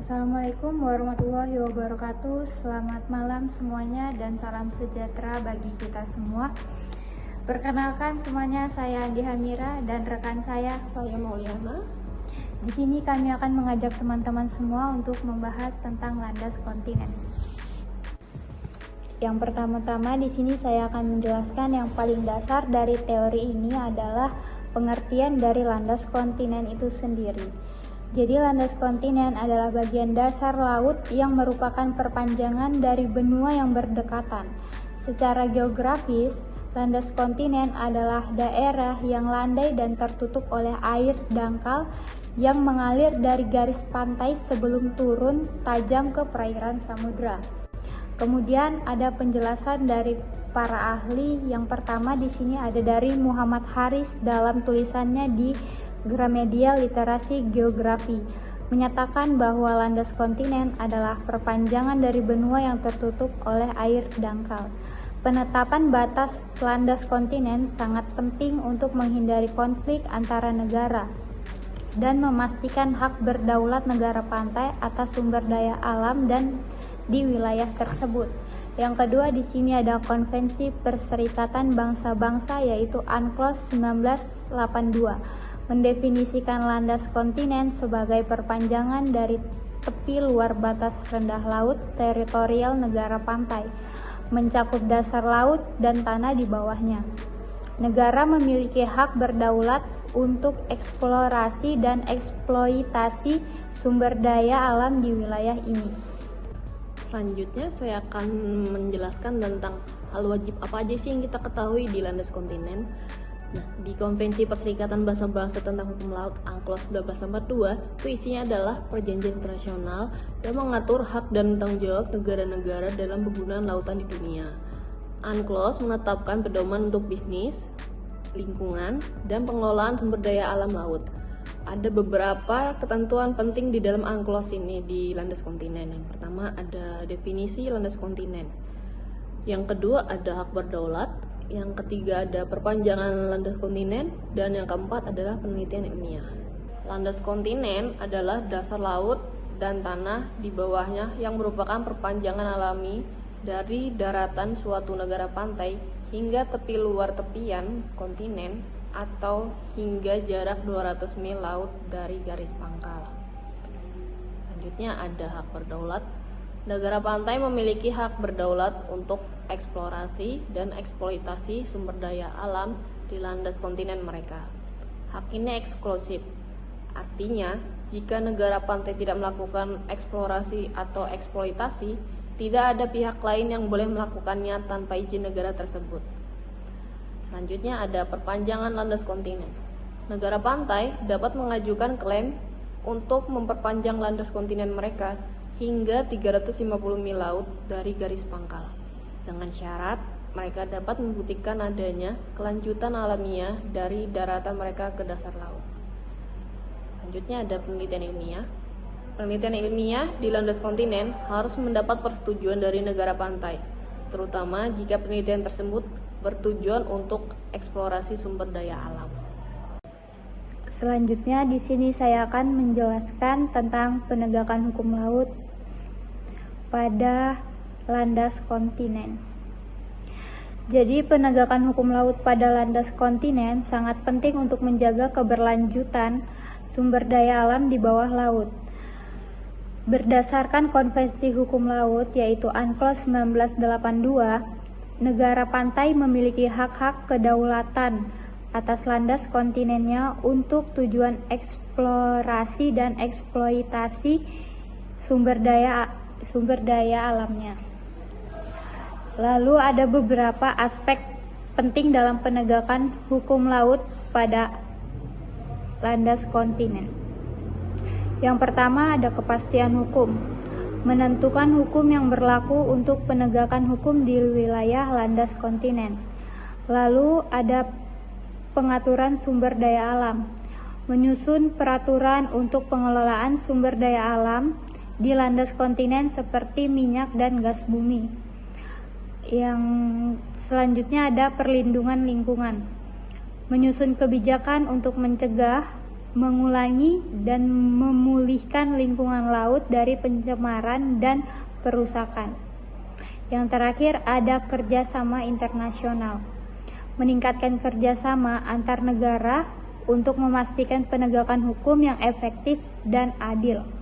Assalamualaikum warahmatullahi wabarakatuh. Selamat malam semuanya dan salam sejahtera bagi kita semua. Perkenalkan semuanya, saya Andi Hamira dan rekan saya Mauliana. Di sini kami akan mengajak teman-teman semua untuk membahas tentang landas kontinen. Yang pertama-tama di sini saya akan menjelaskan yang paling dasar dari teori ini adalah pengertian dari landas kontinen itu sendiri. Jadi landas kontinen adalah bagian dasar laut yang merupakan perpanjangan dari benua yang berdekatan. Secara geografis, landas kontinen adalah daerah yang landai dan tertutup oleh air dangkal yang mengalir dari garis pantai sebelum turun tajam ke perairan samudra. Kemudian ada penjelasan dari para ahli. Yang pertama di sini ada dari Muhammad Haris dalam tulisannya di Gramedia Literasi Geografi, menyatakan bahwa landas kontinen adalah perpanjangan dari benua yang tertutup oleh air dangkal. Penetapan batas landas kontinen sangat penting untuk menghindari konflik antara negara dan memastikan hak berdaulat negara pantai atas sumber daya alam dan di wilayah tersebut. Yang kedua di sini ada Konvensi Perserikatan Bangsa-Bangsa yaitu UNCLOS 1982. Mendefinisikan landas kontinen sebagai perpanjangan dari tepi luar batas rendah laut teritorial negara pantai, mencakup dasar laut dan tanah di bawahnya. Negara memiliki hak berdaulat untuk eksplorasi dan eksploitasi sumber daya alam di wilayah ini. Selanjutnya saya akan menjelaskan tentang hal wajib apa aja sih yang kita ketahui di landas kontinen. Nah, di Konvensi Perserikatan Bangsa-Bangsa tentang Hukum Laut UNCLOS 1942 itu isinya adalah perjanjian internasional yang mengatur hak dan tanggung jawab negara-negara dalam penggunaan lautan di dunia. UNCLOS menetapkan pedoman untuk bisnis, lingkungan, dan pengelolaan sumber daya alam laut. Ada beberapa ketentuan penting di dalam UNCLOS ini di landas kontinen. Yang pertama ada definisi landas kontinen. Yang kedua ada hak berdaulat. Yang ketiga ada perpanjangan landas kontinen, dan yang keempat adalah penelitian ilmiah. Landas kontinen adalah dasar laut dan tanah di bawahnya yang merupakan perpanjangan alami dari daratan suatu negara pantai hingga tepi luar tepian kontinen atau hingga jarak 200 mil laut dari garis pangkal. Selanjutnya ada hak berdaulat. Negara pantai memiliki hak berdaulat untuk eksplorasi dan eksploitasi sumber daya alam di landas kontinen mereka. Hak ini eksklusif, artinya jika negara pantai tidak melakukan eksplorasi atau eksploitasi, tidak ada pihak lain yang boleh melakukannya tanpa izin negara tersebut. Selanjutnya ada perpanjangan landas kontinen. Negara pantai dapat mengajukan klaim untuk memperpanjang landas kontinen mereka hingga 350 mil laut dari garis pangkal, dengan syarat mereka dapat membuktikan adanya kelanjutan alamiah dari daratan mereka ke dasar laut. Selanjutnya ada penelitian ilmiah. Penelitian ilmiah di landas kontinen harus mendapat persetujuan dari negara pantai, terutama jika penelitian tersebut bertujuan untuk eksplorasi sumber daya alam. Selanjutnya di sini saya akan menjelaskan tentang penegakan hukum laut pada landas kontinen. Jadi penegakan hukum laut pada landas kontinen sangat penting untuk menjaga keberlanjutan sumber daya alam di bawah laut. Berdasarkan Konvensi Hukum Laut yaitu UNCLOS 1982, negara pantai memiliki hak-hak kedaulatan atas landas kontinennya untuk tujuan eksplorasi dan eksploitasi sumber daya alamnya. Lalu ada beberapa aspek penting dalam penegakan hukum laut pada landas kontinen. Yang pertama ada kepastian hukum. Menentukan hukum yang berlaku untuk penegakan hukum di wilayah landas kontinen. Lalu ada pengaturan sumber daya alam. Menyusun peraturan untuk pengelolaan sumber daya alam di landas kontinen seperti minyak dan gas bumi. Yang selanjutnya ada perlindungan lingkungan. Menyusun kebijakan untuk mencegah mengulangi dan memulihkan lingkungan laut dari pencemaran dan perusakan. Yang terakhir ada kerjasama internasional, meningkatkan kerjasama antar negara untuk memastikan penegakan hukum yang efektif dan adil.